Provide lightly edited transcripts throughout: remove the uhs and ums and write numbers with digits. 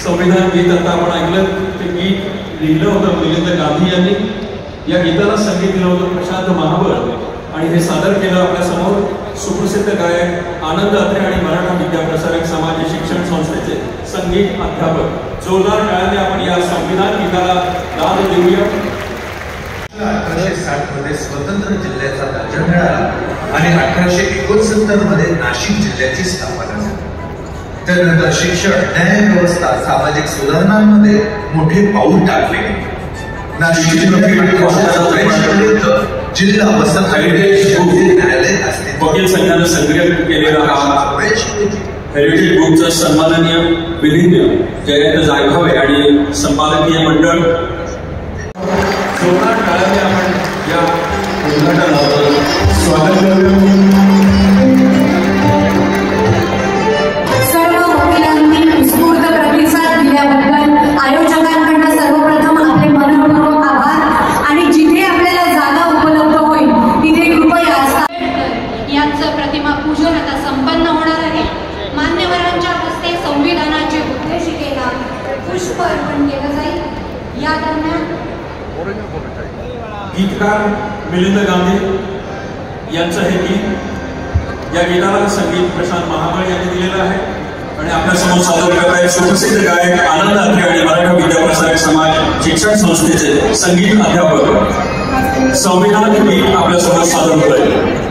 संविधान गीत आता आपण ऐकलं ते गीत लिहिलं होतं मिलिंद गांधी यांनी. या गीताला संगीत दिलं होतं प्रशांत महाबळ आणि हे सादर केलं आपल्या समोर सुप्रसिद्ध गायक आनंद अत्रे आणि मराठा विद्याप्रसारक समाज शिक्षण संस्थेचे संगीत अध्यापक. जोरदार टाळ्याने आपण या संविधान गीताला दाद देऊया. 1860 मध्ये स्वतंत्र जिल्ह्याचा दर्जा मिळाला आणि 1869 मध्ये नाशिक जिल्ह्याची स्थापना झाली. त्यानंतर शिक्षण, न्यायव्यवस्था, सामाजिक सुधारणांमध्ये मोठे पाऊल टाकले. नाशिक जिल्हा वसंत न्यायालय असते. वकील संघानं संग्रहित केलेला हा हेरिटेज बुकचा सन्माननीय विधिज्ञ जयंत जायभावे आणि संपादकीय मंडळ. जोरदार टाळ्याने आपण या उद्घाटनाचं स्वागत करूया. आयोजकांकडून सर्वप्रथम आपले मनपूर्वक आभार. आणि जिथे आपल्याला जागा उपलब्ध होईल तिथे कृपया यांचं प्रतिमा पूजन आता संपन्न होणार आहे. मान्यवरांच्या हस्ते संविधानाची उद्देशिकेला पुष्प अर्पण केलं जाईल. या दरम्यान गीतकार मिलिंद गांधी यांचं हे गीत, या गीताला संगीत प्रशांत महाबळ यांनी दिलेलं आहे आणि आपल्या समोर सादर करत आहेत सुप्रसिद्ध गायक आनंद अत्रे आणि मराठा विद्याप्रसारक समाज शिक्षण संस्थेचे संगीत अध्यापक. संविधान गीत आपल्या समोर सादर होत आहे.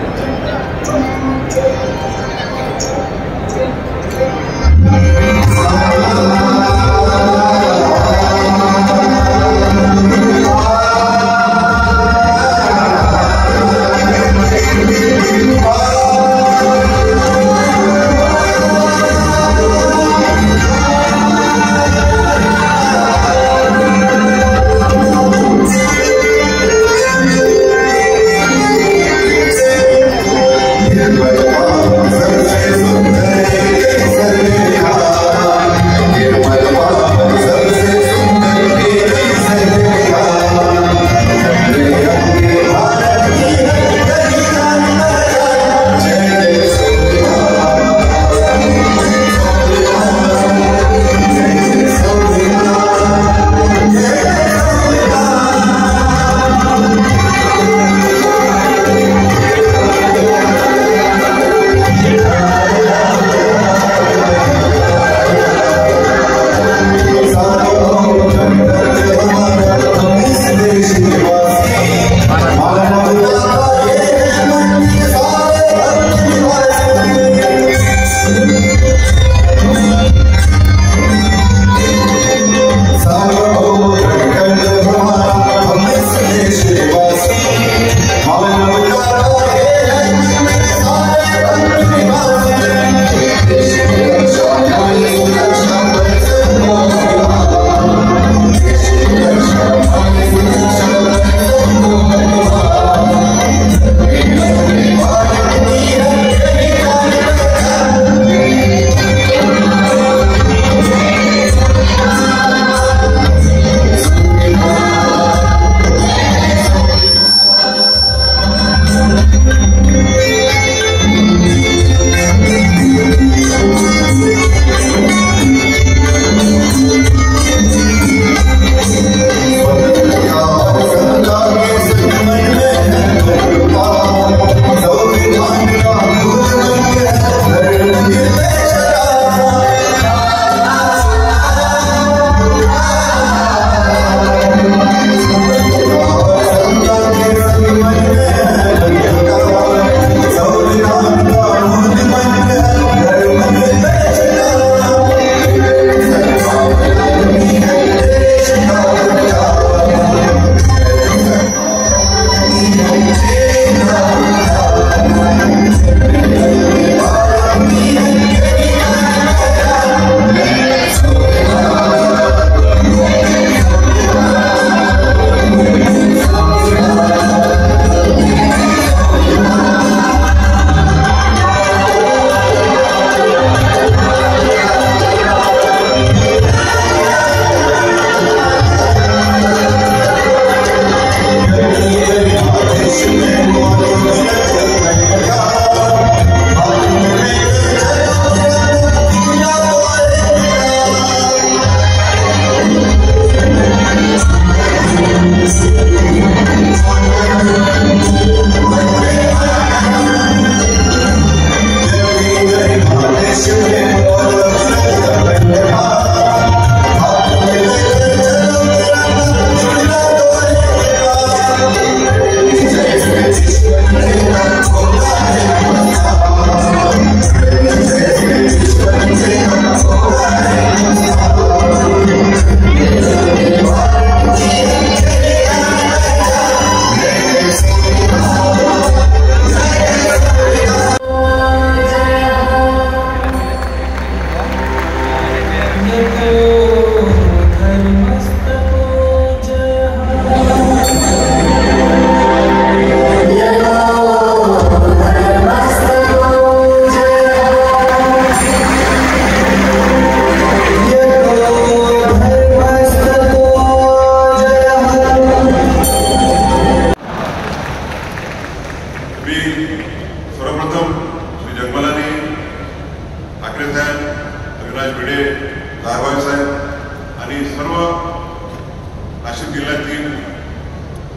सर्व नाशिक जिल्ह्यातील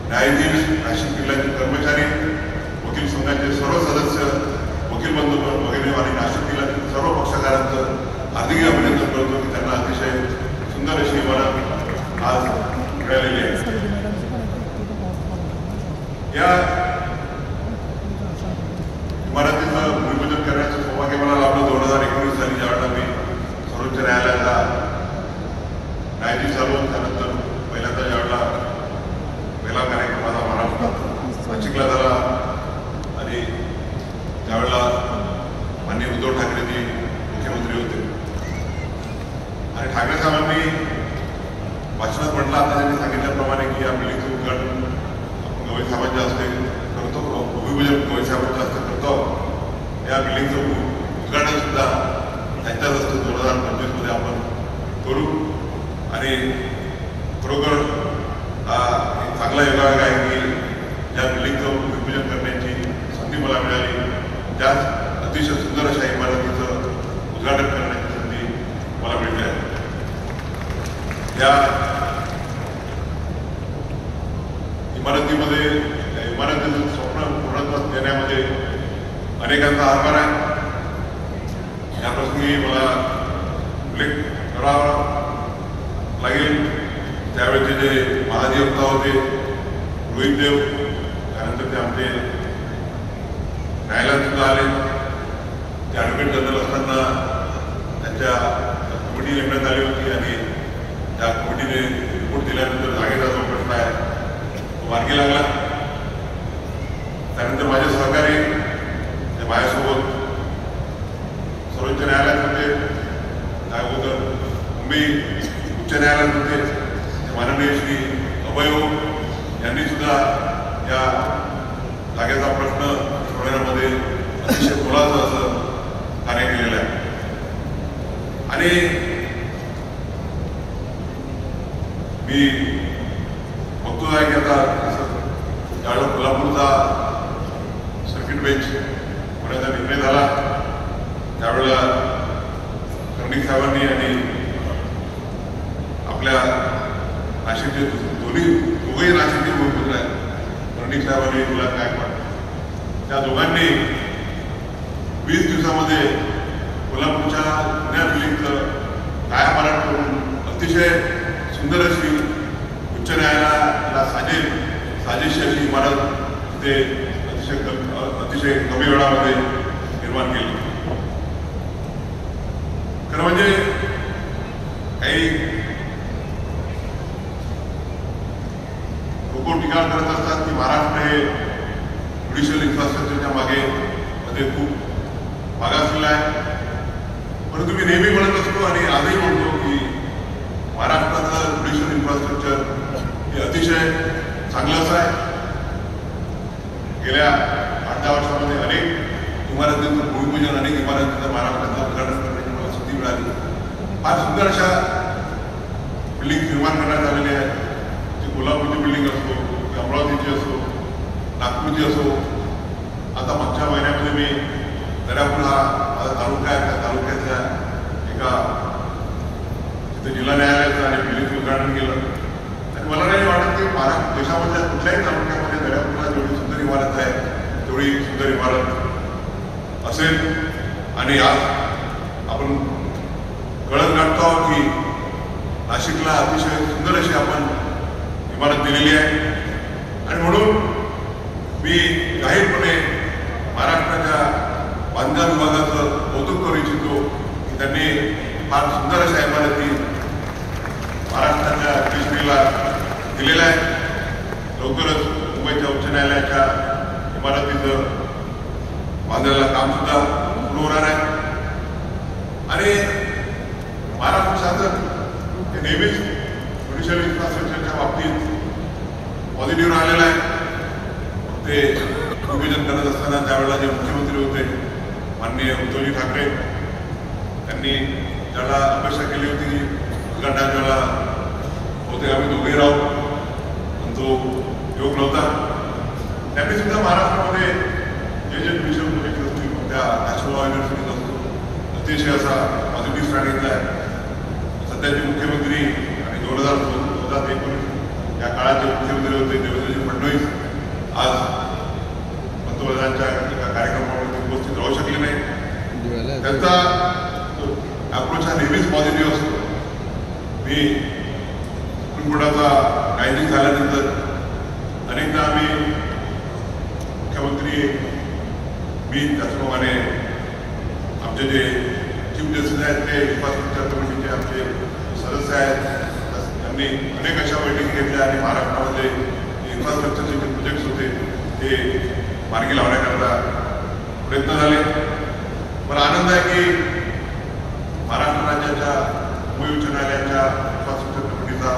न्यायाधीश, नाशिक जिल्ह्यातील कर्मचारी, वकील संघाचे सर्व सदस्य, वकील बंधू वगैरे आणि नाशिक जिल्ह्यातील सर्व पक्षकारांचं हार्दिक अभिनंदन करतो की त्यांना अतिशय सुंदर अशी इमारत आज मिळालेली आहे. या इमारतीचं भूमिपूजन करण्याचं सौभाग्य मला लाभलं 2019 साली, ज्यावेळेला मी सर्वोच्च न्यायालयाला न्यायाधीश झालो. त्यानंतर पहिल्यांदा ज्यावेळेला पहिला कार्यक्रम माझा महाराष्ट्रात नाशिकला झाला आणि त्यावेळेला माननीय उद्धव ठाकरेजी मुख्यमंत्री होते आणि ठाकरे साहेबांनी भाषणात म्हटलं, आता त्यांनी सांगितल्याप्रमाणे की या बिल्डिंगचं उद्घाटन गवई साहेबांच्या हस्ते करतो, भूमिपूजन गवई साहेबांच्या हस्ते करतो. या बिल्डिंगचं उद्घाटन सुद्धा त्यांच्याच हस्ते 2025 मध्ये आपण करू आणि खरोखर हा एक चांगला योगायोग आहे की ज्या बिल्डिंगचं भूमिपूजन करण्याची संधी मला मिळाली, त्याच अतिशय सुंदर अशा इमारतीचं उद्घाटन करण्याची संधी मला मिळते आहे. या इमारतीमध्ये या इमारतीचं स्वप्न पूर्णत्वास देण्यामध्ये अनेकांचा हातभार आहे. या प्रसंगी मला उल्लेख करावा लागेल त्यावेळेचे जे महाधिवक्ता होते रोहित देव, त्यानंतर ते आमचे न्यायालयात सुद्धा आले. ते ॲडव्होकेट जनरल असताना त्यांच्या कमिटी नेमण्यात आली होती आणि त्या कमिटीने रिपोर्ट दिल्यानंतर जागेचा जो प्रश्न आहे तो मार्गी लागला. त्यानंतर माझे सहकारी ते माझ्यासोबत सर्वोच्च न्यायालयात होते, त्या अगोदर मुंबई उच्च न्यायालयात होते, माननीय श्री अभय यांनी सुद्धा या जागेचा प्रश्न सोडवण्यामध्ये अतिशय मोलाचं असं कार्य केलेलं आहे. आणि मी बघतो आहे की आता ज्यावेळेला कोल्हापूरचा सर्किट बेंच होण्याचा निर्णय झाला त्यावेळेला कर्णिक साहेबांनी आणि आपल्या नाशिकचे दोघंही नाशिकचे भूमिपुत्र आहेत, कर्णिक साहेबांनी गुलाब गायकवाड, त्या दोघांनी 20 दिवसामध्ये कोल्हापूरच्या जुन्या बिल्डिंगचं कायापालट करून अतिशय सुंदर अशी उच्च न्यायालयाला साजेशी अशी इमारत ते अतिशय कमी वेळामध्ये निर्माण केली. खरं म्हणजे काही लोक टीका करत असतात की महाराष्ट्र हे ज्युडिशियल इन्फ्रास्ट्रक्चरच्या मध्ये खूप मागासलेलं आहे. परंतु मी नेहमी म्हणत असतो आणि आजही म्हणतो की महाराष्ट्राचं ज्युडिशियल इन्फ्रास्ट्रक्चर हे अतिशय चांगलं असं आहे. गेल्या 8-10 वर्षामध्ये अनेक इमारतींचं भूमिपूजन, अनेक इमारतींचं महाराष्ट्राचं उद्घाटन करण्याची मला संधी मिळाली. फार सुंदर अशा बिल्डिंग निर्माण करण्यात आलेल्या आहेत. ती कोल्हापूरची बिल्डिंग असो, ती अमरावतीची असो, नागपूरची असो. आता मागच्या महिन्यामध्ये मी दर्यापूर हा माझा तालुका आहे, त्या तालुक्याच्या एका तिथे जिल्हा न्यायालयाचं आणि बिल्डिंगचं उद्घाटन केलं आणि मला नाही वाटत की देशामधल्या कुठल्याही तालुक्यामध्ये दर्यापूरला जेवढी सुंदर इमारत आहे तेवढी सुंदर इमारत असेल. आणि आज आपण कळत गाठतो आहोत की नाशिकला अतिशय सुंदर अशी आपण इमारत दिलेली आहे. आणि म्हणून मी जाहीरपणे महाराष्ट्राच्या बांधकाम विभागाचं कौतुक करू इच्छितो की त्यांनी फार सुंदर अशा इमारती महाराष्ट्राच्या ट्रेजरीला दिलेल्या आहेत. लवकरच मुंबईच्या उच्च न्यायालयाच्या इमारतीचं बांधलेलं काम सुद्धा सुरू होणार आहे. आणि महाराष्ट्र शासन हे नेहमीच ज्युडिशियल इन्फ्रास्ट्रक्चरच्या बाबतीत पॉझिटिव्ह राहिलेलं आहे. ते भूमिपूजन करत असताना त्यावेळेला जे मुख्यमंत्री होते माननीय उद्धवजी ठाकरे, त्यांनी ज्याला अपेक्षा केली होती की उद्घाटनाच्या वेळेला होते आम्ही दोघेही राहू, पण तो योग नव्हता. त्यांनी सुद्धा महाराष्ट्रामध्ये जे ज्युडिशियल प्रोजेक्ट असतील त्या नॅशनल युनिव्हर्सिटीज असतो अतिशय असा पॉझिटिव्ह स्टँड घेतला आहे. सध्याचे मुख्यमंत्री आणि 2000 मी सुप्रीम कोर्टाचा न्यायाधीश झाल्यानंतर अनेकदा आम्ही मुख्यमंत्री मी त्याचप्रमाणे आमचे जे चीफ जस्टिस आहेत ते इन्फ्रास्ट्रक्चर कमिटीचे आमचे सदस्य आहेत त्यांनी अनेक अशा बैठकी घेतल्या आणि महाराष्ट्रामध्ये इन्फ्रास्ट्रक्चरचे जे प्रोजेक्ट्स होते ते मार्गी लावण्याकरता प्रयत्न झाले. मला आनंद आहे की महाराष्ट्र राज्याच्या मुंबई उच्च न्यायालयाच्या इन्फ्रास्ट्रक्चर कमिटीचा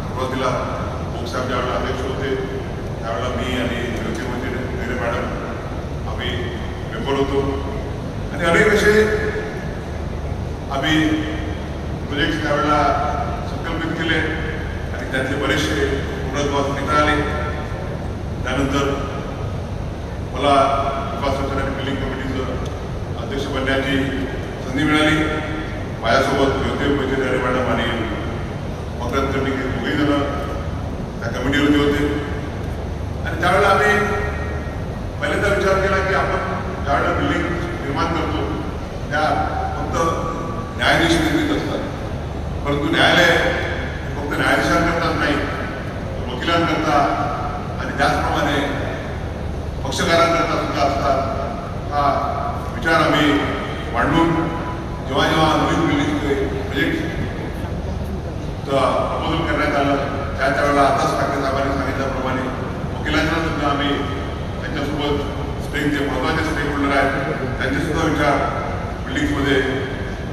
सुरुवातीला बोगसाहेब ज्यावेळेला अध्यक्ष होते त्यावेळेला मी आणि विरोधी मंत्री मॅडम आम्ही मेंबर होतो आणि अनेक असे आम्ही प्रोजेक्ट्स त्यावेळेला संकल्पित केले आणि त्यातले बरेचसे पूर्णत्वास निघता आले. त्यानंतर मला इन्फ्रास्ट्रक्चर आणि बिल्डिंग कमिटीचं अध्यक्ष बनण्याची संधी मिळाली. माझ्यासोबत विरोधी मंत्री मॅडम आणि मकरंद कर्णिक दोघेही जण त्या कमिटीवरती होते आणि त्यावेळेला आम्ही पहिल्यांदा विचार केला की आपण ज्यावेळेला बिल्डिंग निर्माण करतो त्या फक्त न्यायाधीश निर्मित असतात, परंतु न्यायालय फक्त न्यायाधीशांकरताच नाही तर वकिलांकरता आणि त्याचप्रमाणे पक्षकारांकरता सुद्धा असतात. हा विचार आम्ही मांडून जेव्हा जेव्हा नवीन बिल्डिंगचे प्रोजेक्ट प्रपोजल करण्यात आलं त्यावेळेला आताच ठाकरे साहेबांनी सांगितल्याप्रमाणे वकिलांना सुद्धा आम्ही त्यांच्यासोबत जे महत्त्वाचे स्टेक होल्डर आहेत त्यांचे सुद्धा विचार बिल्डिंग्समध्ये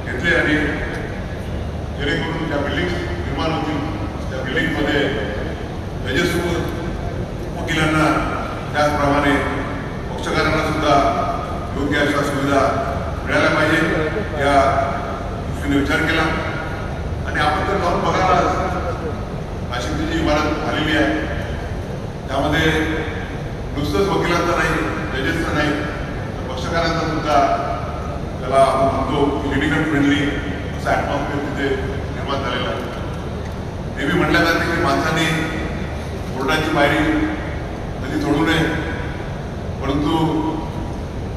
घेतले आणि जेणेकरून ज्या बिल्डिंग्स निर्माण होतील त्या बिल्डिंगमध्ये त्याच्यासोबत वकिलांना त्याचप्रमाणे पक्षकारांना सुद्धा योग्य अशा सुविधा मिळायला पाहिजे या दृष्टीने विचार केला. आणि आपण जर जाऊन बघायला नाशिकची जी इमारत झालेली आहे त्यामध्ये नुसतंच वकिलांचा नाही जजेसचा नाही तर पक्षकारांचा सुद्धा त्याला आपण म्हणतो लिटिगंट फ्रेंडली असा ॲटमॉस्फिअर तिथे निर्माण झालेला आहे. नेहमी म्हटलं जाते की माणसाने कोर्टाची पायरी कधी सोडू नये, परंतु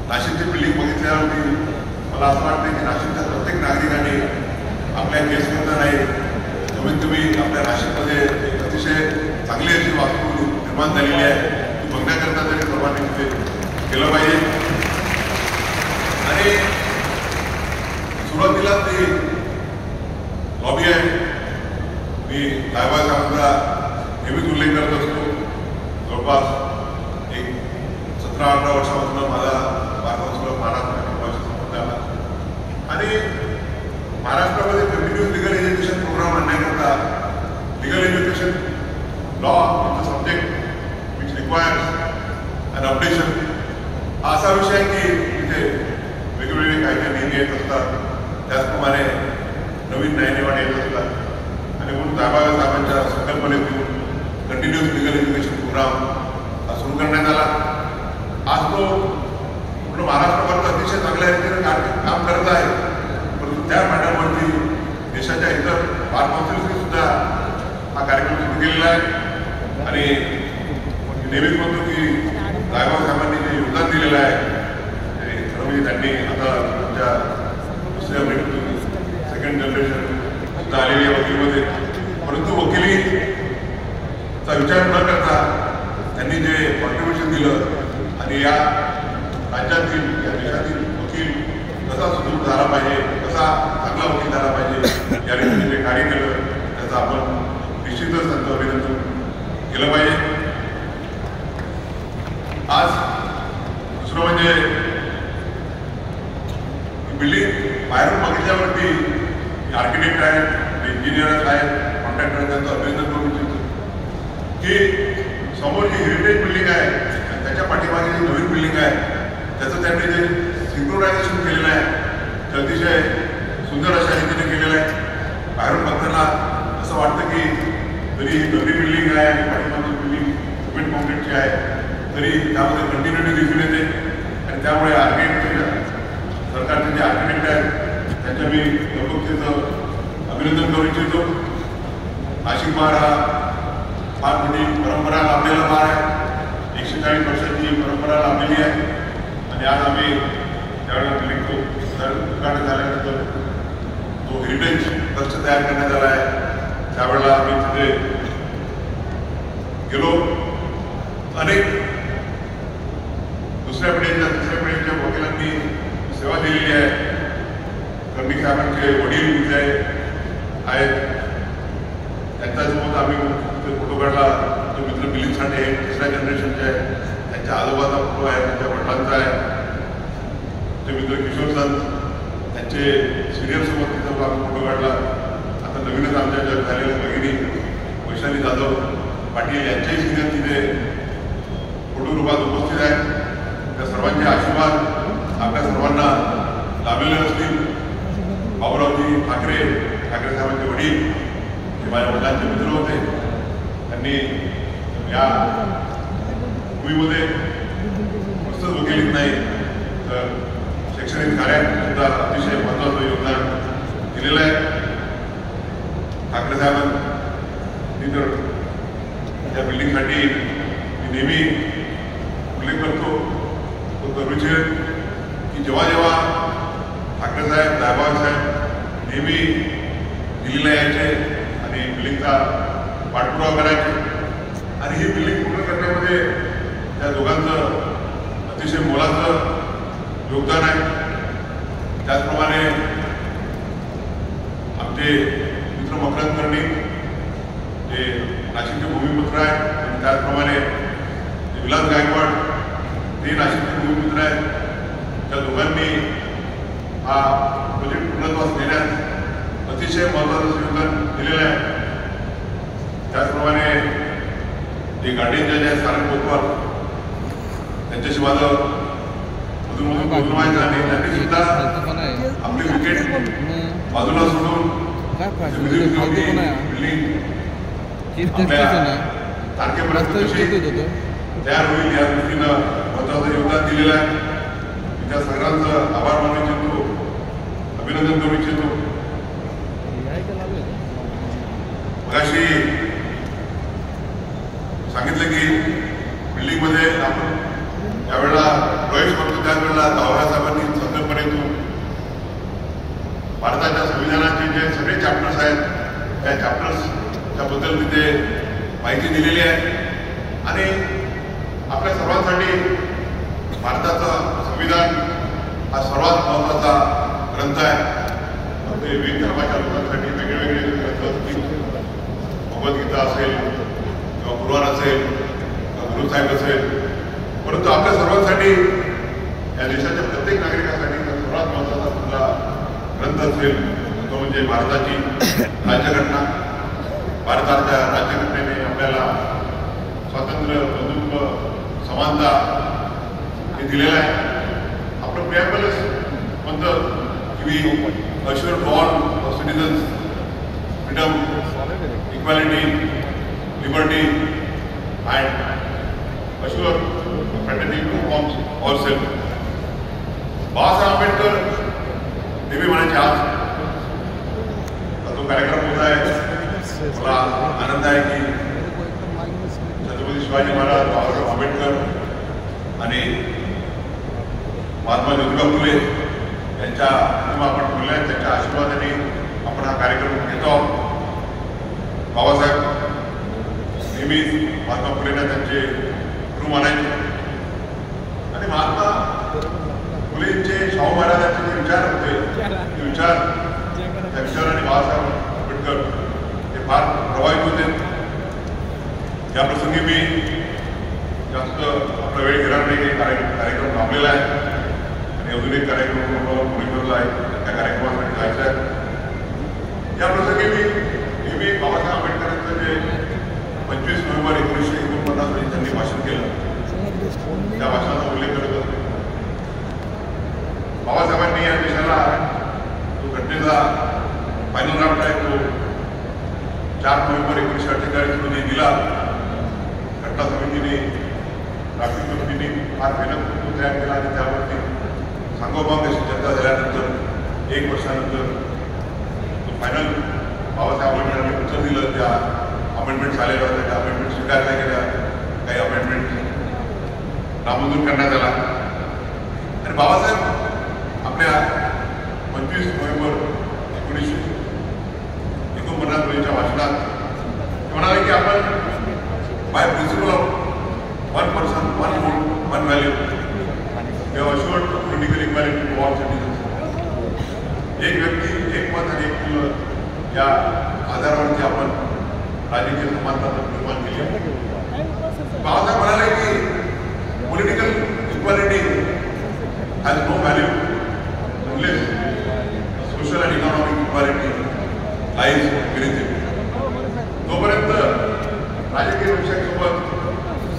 नाशिकची बिल्डिंग बघितल्यावरती मला असं वाटतं की नाशिकच्या प्रत्येक नागरिकाने आपल्या केसकरता नाही कमीत कमी आपल्या नाशिकमध्ये एक अतिशय चांगली अशी वास्तू निर्माण झालेली आहे ती बघण्याकरता तरी सर्वांनी तिथे केलं पाहिजे. आणि सुरुवातीला ती लॉबी आहे. मी साहेबांचा नेहमीच उल्लेख करत असतो. जवळपास एक 17-18 वर्षापासून माझा भारतासोबत महाराष्ट्राशी संबंध आला आणि महाराष्ट्रामध्ये कंटिन्युअस लिगल एज्युकेशन प्रोग्राम आणण्याकरता legal education law is a subject which requires an updation हा असा विषय आहे की तिथे वेगवेगळे कायदे नेहमी येत असतात, त्याचप्रमाणे नवीन न्यायनिवाड येत असतात आणि म्हणून साहेबांच्या संकल्पनेत घेऊन कंटिन्युअस लिगल एज्युकेशन प्रोग्राम सुरू करण्यात आला. आज तो पूर्ण महाराष्ट्राभरात अतिशय चांगल्या रीतीने काम करत आहे, परंतु त्या मॅटरवरती देशाच्या इतर बार काउन्सिल्सनी सुद्धा हा कार्यक्रम सुरू केलेला आहे. आणि नेहमीच म्हणतो की रायबाब साहेबांनी जे योगदान दिलेलं आहे खरं म्हणजे त्यांनी आता तुमच्या दुसऱ्या भेटीतून सेकंड जनरेशन सुद्धा आलेली आहे वकिलीमध्ये, परंतु वकिलीचा विचार न करता त्यांनी जे कॉन्ट्रीब्युशन दिलं आणि या राज्यातील या देशातील वकील कसा सुदृढ झाला पाहिजे, कसा चांगला वकील झाला पाहिजे या रीतीने जे कार्य केलं त्याचं आपण निश्चितच त्यांचं अभिनंदन केलं पाहिजे. आज दुसरं म्हणजे बिल्डिंग बाहेरून बघितल्यावरती आर्किटेक्ट आहेत, इंजिनियर्स आहेत, कॉन्ट्रॅक्टर त्यांचं अभिनंदन करू इच्छितो की समोर जी हेरिटेज बिल्डिंग आहे आणि त्याच्या पाठीमागे जी नवीन बिल्डिंग आहे त्याचं त्यांनी जे सिंक्रोनायझेशन केलेलं आहे ते अतिशय सुंदर अशा रीतीने केलेलं आहे. बाहेरून बघताना असं वाटतं की जरी ही नवी बिल्डिंग आहे आणि पाठीमागची बिल्डिंग सिमेंट कॉन्क्रीटची आहे तरी त्यामध्ये कंटिन्युटी दिसून येते आणि त्यामुळे सरकारचे जे आर्किटेक्ट आहेत त्यांच्या मी लोकतेचं अभिनंदन करू इच्छितो. नाशिक बार हा फार मोठी परंपरा लाभलेला बार आहे, 140 वर्षांची परंपरा लाभलेली आहे आणि आज आम्ही त्यावेळेला बिल्डिंग उद्घाटन झाल्यानंतर तो हेरिटेज ट्रस्ट तयार करण्यात आला आहे संघटनांमध्ये गेलो. अनेक दुसऱ्या पिढीच्या वकिलांनी सेवा दिलेली आहे. कर्णिक साहेबांचे वडील इथे आहेत, त्यांच्यासोबत आम्ही फोटो काढला. तो मित्र मिलिंद साठे तिसऱ्या जनरेशनचे आहे, त्यांच्या आजोबाचा फोटो आहे, त्यांच्या वडिलांचा आहे. ते मित्र किशोर संत त्यांचे सिनियरसोबत तिथं आम्ही फोटो काढला. आता नवीनच आमच्या जग झालेल्या भगिनी वैशाली जाधव पाटील यांचेही सिनियर तिथे फोटो रूपात उपस्थित आहेत. त्या सर्वांचे आशीर्वाद आपल्या सर्वांना लाभलेले असतील. बाबूरावजी ठाकरे साहेबांचे वडील जे माझ्या वडिलांचे मित्र होते, त्यांनी या भूमीमध्ये नुसतंच वकिलीत नाही तर शैक्षणिक कार्यात सुद्धा अतिशय महत्त्वाचं योगदान दिलेलं आहे. ठाकरे साहेबांनी तर त्या बिल्डिंगसाठी मी नेहमी उल्लेख करतो तो करूचे की जेव्हा जेव्हा ठाकरे साहेब दायभाग साहेब नेहमी दिल्लीला यायचे आणि बिल्डिंगचा पाठपुरावा करायचे. आणि ही बिल्डिंग पूर्ण करण्यामध्ये त्या दोघांचं अतिशय मोलाचं योगदान आहे. त्याचप्रमाणे आमचे मित्र मकरंद कर्णिक जे नाशिकचे भूमिपुत्र आहेत, आणि त्याचप्रमाणे विलास गायकवाड ते नाशिकचे भूमिपुत्र आहेत. त्या दोघांनी हा प्रोजेक्ट पूर्णत्वास नेण्यात अतिशय महत्त्वाचं योगदान दिलेलं आहे. त्याचप्रमाणे जे गार्डियन जज आहेत सारंग कोतवाल, त्यांच्याशी माझं अजून बोलणं व्हायचं आणि त्यांनी सुद्धा आपली विकेट बाजूला सोडून बिल्डिंग तारखेपर्यंत कशी तयार होईल या दृष्टीनं महत्त्वाचं योगदान दिलेलं आहे. त्या सगळ्यांचं आभार मानू इच्छितो, अभिनंदन करू इच्छितो. मगाशी सांगितलं की बिल्डिंगमध्ये आपण ज्यावेळेला प्रवेश करतो त्यावेळेला दावरा साहेबांनी संकल्पनेतून भारताच्या संविधानाचे जे सगळे चॅप्टर्स आहेत त्या चॅप्टर्सच्या बद्दल तिथे माहिती दिलेली आहे. आणि आपल्या सर्वांसाठी भारताचं संविधान हा सर्वात महत्त्वाचा ग्रंथ आहे. ते विविध धर्माच्या लोकांसाठी वेगळे ग्रंथ असतील, भगवद्गीता असेल किंवा कुराण असेल किंवा गुरुसाहेब असेल, परंतु आपल्या सर्वांसाठी या देशाच्या प्रत्येक नागरिकासाठी सर्वात महत्त्वाचा कुठला ग्रंथ असेल तो म्हणजे भारताची राज्यघटना. भारताच्या राज्यघटनेने आपल्याला स्वातंत्र्य, बंधुत्व, समानता हे दिलेलं आहे. आपलं प्रिॲम्बलच म्हणतं की we assure to all citizens freedom, equality, liberty and assure fraternity to forms all self. Babasaheb Ambedkar नेहमी म्हणायचे आज तो कार्यक्रम होत आहे. मला आनंद आहे की छत्रपती शिवाजी महाराज, बाबासाहेब आंबेडकर आणि महात्मा ज्योतिबा फुले यांच्या प्रतिमा आपण ठेवल्या आहेत. त्यांच्या आशीर्वादाने आपण हा कार्यक्रम घेतो आहोत. बाबासाहेब नेहमीच महात्मा फुलेंना त्यांचे गुरु मानायचे आणि महात्मा फुलेंचे, शाहू महाराजांचे जे विचार होते ते विचार, त्या विचाराने बाबासाहेब आंबेडकर हे फार प्रभावित होते. या प्रसंगी मी जास्त आपला वेळ घेणार नाही. कार्यक्रम लाभलेला आहे आणि अजून एक कार्यक्रम पुणे करला आहे, त्या कार्यक्रमासाठी जायचं आहे. या प्रसंगी मी नेहमी बाबासाहेब आंबेडकरांचं जे 25 नोव्हेंबर 1949 रोजी त्यांनी भाषण केलं त्या भाषणाचा उल्लेख करत असतो. बाबासाहेबांनी या देशाला जो घटनेचा फायनल ड्राफ्ट आहे तो 4 नोव्हेंबर 1948 रोजी दिला. घटना समितीने, ड्राफ्टिंग समितीने फार मेहनत करून तयार केला आणि त्यावरती सांगोपांग अशी चर्चा झाल्यानंतर 1 वर्षानंतर तो फायनल बाबासाहेब आंबेडकरांनी उत्तर दिलं. त्या अमेंडमेंट्स आलेल्या होत्या, त्या अमेंडमेंट स्वीकारल्या गेल्या, काही अमेंडमेंट नामंजूर करण्यात आला. आणि बाबासाहेब आपल्या 25 नोव्हेंबर 1949 रोजीच्या भाषणात by principle of one person, one vote, one value, we have assured political equality to all citizens. एक व्यक्ती, एक मत आणि एक मूल्य या आधारावरती आपण राजकीय समानता निर्माण केली आहे. बाबासाहेब म्हणाले की political equality has no value unless social and economic equality lies with it. तोपर्यंत राजकीय लोकशाहीसोबत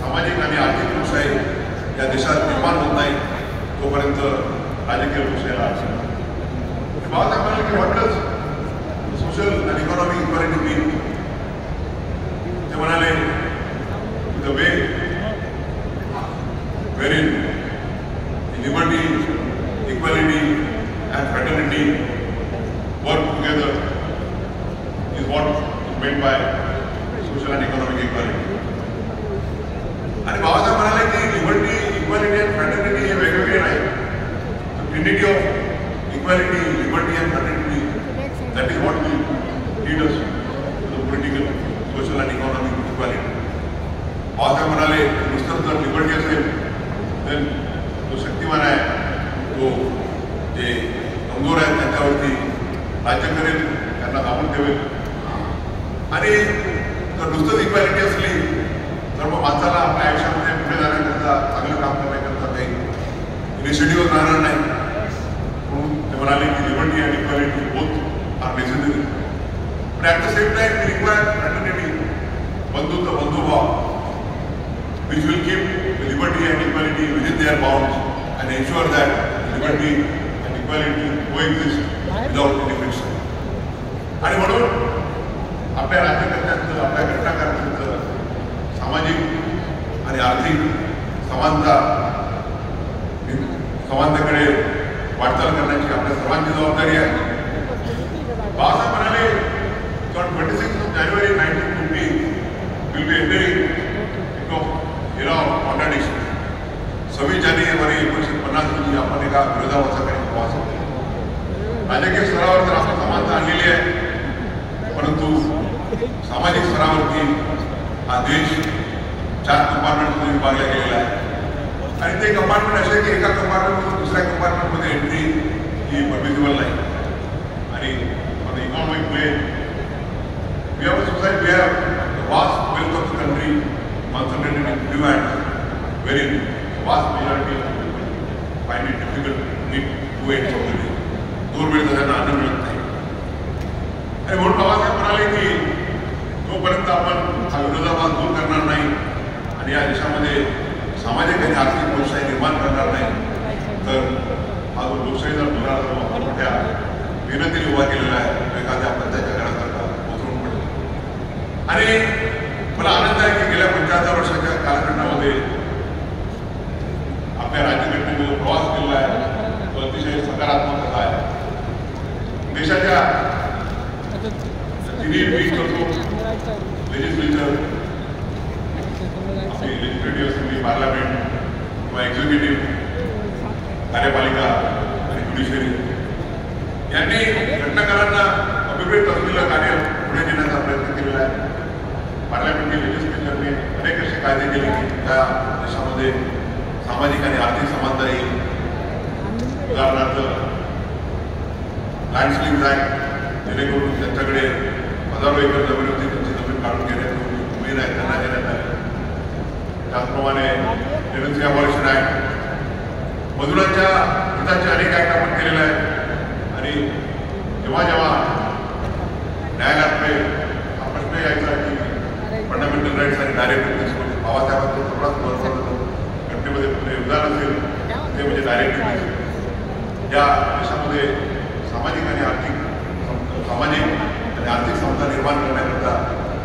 सामाजिक आणि आर्थिक लोकशाही या देशात निर्माण होत नाही, तोपर्यंत राजकीय लोकशाहीला अडचण. बाबासाहेब म्हणाले की what does social and economic equality mean. ते म्हणाले the way wherein liberty, equality and fraternity work together is what is meant by social and economic equality. आणि बाबासाहेब म्हणाले की लिबर्टी, इक्वालिटी अँड फ्रॅटर्निटी हे वेगवेगळे नाही. Trinity of equality, liberty and fraternity, that is what will lead us to the political, social and economic equality. Babasaheb म्हणाले नुसतं जर liberty असेल तर जो शक्तिमान आहे तो जे कमजोर आहेत त्यांच्यावरती राज्य करेल, त्यांना दाबून ठेवेल. आणि जर नुसतंच इक्वॅलिटी असली तर मग माणसाला आपल्या आयुष्यामध्ये पुढे जाण्याकरता, चांगलं काम करण्याकरता काही इनिशिएटिव्ह राहणार नाही. म्हणून ते म्हणाले की liberty and equality both are necessary, पण at the same time we require fraternity, बंधुभाव, which will keep the liberty and equality within their bounds and ensure that liberty and equality coexist without any friction. आणि म्हणून आपल्या राज्यकर्त्यांचं, आपल्या घटनाकारांचं सामाजिक आणि आर्थिक समानतेकडे वाटचाल करण्याची आपल्या सर्वांची जबाबदारी आहे. बाबासाहेब म्हणाले की on 26 January 1950 will be entering era of contradiction. 26 जानेवारी 1950 रोजी आपण एका विरोधाभासा काही प्रवास होतो. राजकीय स्तरावर तर आपण समानता आणलेली आहे, परंतु सामाजिक स्तरावरती हा देश 4 कंपार्टमेंटमध्ये विभागला गेलेला आहे. आणि ते कंपार्टमेंट असे की एका कंपार्टमेंटमधून दुसऱ्या कंपार्टमेंटमध्ये एंट्री ही परमिसिबल नाही. आणि on the economic plane we have a society, we have the vast wealth of the country concentrated in few hands, wherein vast majority of people find it difficult to meet 2 ends of the day. 2 वेळेचा त्यांना अन्न मिळत नाही. आणि म्हणून बाबासाहेब म्हणाले की जोपर्यंत आपण हा विरोधाभास दूर करणार नाही आणि या देशामध्ये सामाजिक आणि आर्थिक लोकशाही निर्माण करणार नाही, तर हा जो लोकशाहीचा मुलाला जो मोठ्या मेहनतीने उभा केलेला आहे एखाद्या पंचायतच्या घरासारखा कोसळून पडेल. आणि मला आनंद आहे की गेल्या 75 वर्षाच्या कालखंडामध्ये आपल्या राज्यघटनेने जो प्रवास केलेला आहे तो अतिशय सकारात्मक असा आहे. देशाच्या तिन्ही विंग्स असो, लेजिस्लेचर, आपली लेजिस्लेटिव्ह असेंब्ली, पार्लमेंट किंवा एक्झिक्युटिव्ह, कार्यपालिका आणि ज्युडिशरी यांनी घटनाकारांना अभिप्रेत असलेलं कार्य पुढे नेण्याचा प्रयत्न केलेला आहे. पार्लमेंटरी लेजिस्लेचरने अनेक असे कायदे केले की त्या देशामध्ये सामाजिक आणि आर्थिक समानता येईल. उदाहरणार्थ लँडस्लिप ॲक्ट, जेणेकरून त्यांच्याकडे हजारो एकर जमीन होती त्यांची जमीन काढून घेण्याची जमीन आहे त्यांना देण्यात आली. त्याचप्रमाणे टेनन्सी अबॉलिशन ॲक्ट, मजुरांच्या हिताचे अनेक ॲक्ट आपण केलेले आहेत. आणि जेव्हा जेव्हा न्यायालयाकडे हा प्रश्न यायचा की फंडामेंटल राईट्स आणि डायरेक्टिव्ह प्रिन्सिपल, बाबासाहेबांचं सर्वात महत्त्वाचं घटनेमध्ये योगदान असेल ते म्हणजे डायरेक्टिव्ह प्रिन्सिपल. या देशामध्ये सामाजिक आणि आर्थिक समता निर्माण करण्याकरता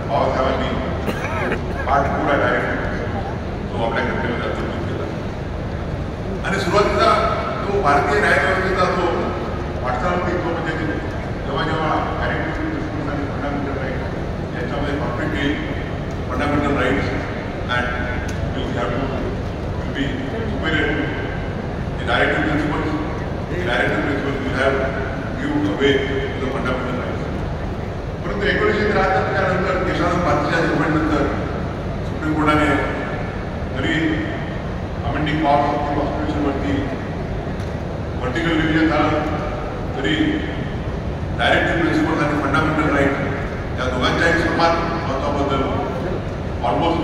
बाबासाहेबांनी पाठपुरा डायरेक्टिव्ह तो आपल्या घटनेमध्ये अंतर्भूत केला. आणि सुरुवातीचा तो भारतीय न्यायव्यवस्थेचा जो वाटचाल होती तो म्हणजे जेव्हा जेव्हा डायरेक्टिव्ह प्रिन्सिपल्स आणि फंडामेंटल राईट्स यांच्यामध्ये कॉन्फ्लिक्ट येईल, fundamental rights and we have to be superior to the directive principles. The directive principles will have give away to the fundamental rights. परंतु 1973 नंतर देशानं भारतीय जजमेंट नंतर सुप्रीम कोर्ट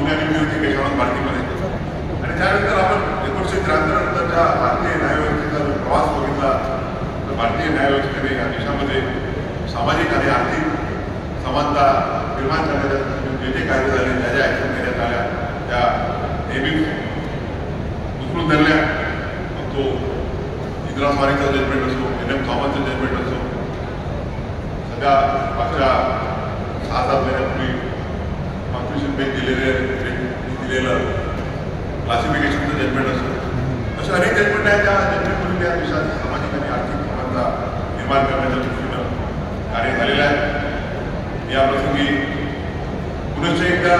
पुण्याने मिळली होती केशवानंद भारतीमध्ये. आणि त्यानंतर आपण 1973 नंतरच्या भारतीय न्यायव्यवस्थेचा जो प्रवास बघितला तर भारतीय न्यायव्यवस्थेने या देशामध्ये सामाजिक आणि आर्थिक समानता निर्माण करण्याच्या जे जे कायदे झाले, ज्या ज्या ॲक्शन घेण्यात आल्या त्या नेहमीच उचलून धरल्या. मग तो इंदिरा स्वारीचा जजमेंट असो, एन.एम. थॉमसचं जजमेंट असो, सध्या मागच्या 6-7 महिन्यापूर्वी कॉन्स्टिट्यूशन बेंच दिलेलं क्लासिफिकेशनचं जजमेंट असो, असे अनेक जजमेंट आहेत. त्या जजमेंटमधून या देशात सामाजिक आणि आर्थिक समानता निर्माण करण्याच्या दृष्टीनं कार्य झालेलं आहे. या प्रसंगी पुनश्च एकदा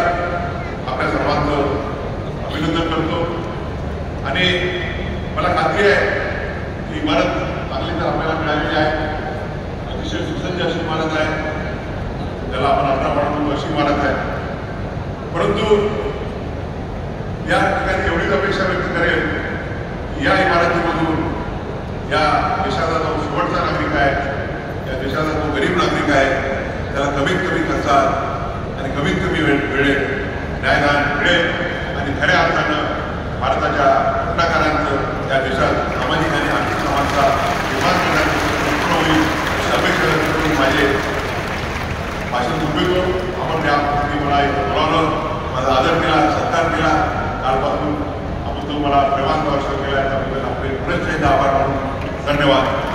आपल्या सर्वांचं अभिनंदन करतो आणि मला खात्री आहे की इमारत चांगली तर आपल्याला मिळालेली आहे. अतिशय सुसज्ज अशी इमारत आहे, त्याला आपण 18 म्हणतो अशी इमारत आहे. परंतु या ठिकाणी एवढीच अपेक्षा व्यक्त करेल की या इमारतीमधून या देशाचा जो शेवटचा नागरिक आहे, या देशाचा जो गरीब नागरिक आहे, त्याला कमीत कमी खर्चात आणि कमीत कमी वेळेत न्यायदान मिळेल आणि खऱ्या अर्थानं भारताच्या घटनाकारांचं या देशात सामाजिक आणि आर्थिक समानता निर्माण करण्याचं होईल अशी अपेक्षा व्यक्त करून माझे भाषण थांबवतो. आपण या मला इथं बोलावलं, माझा आदर केला, सत्कार केला. कालपासून आपण जो मला प्रेमाचा वर्ष केला त्याबद्दल आपले पुनश्च एकदा आभार मानून धन्यवाद.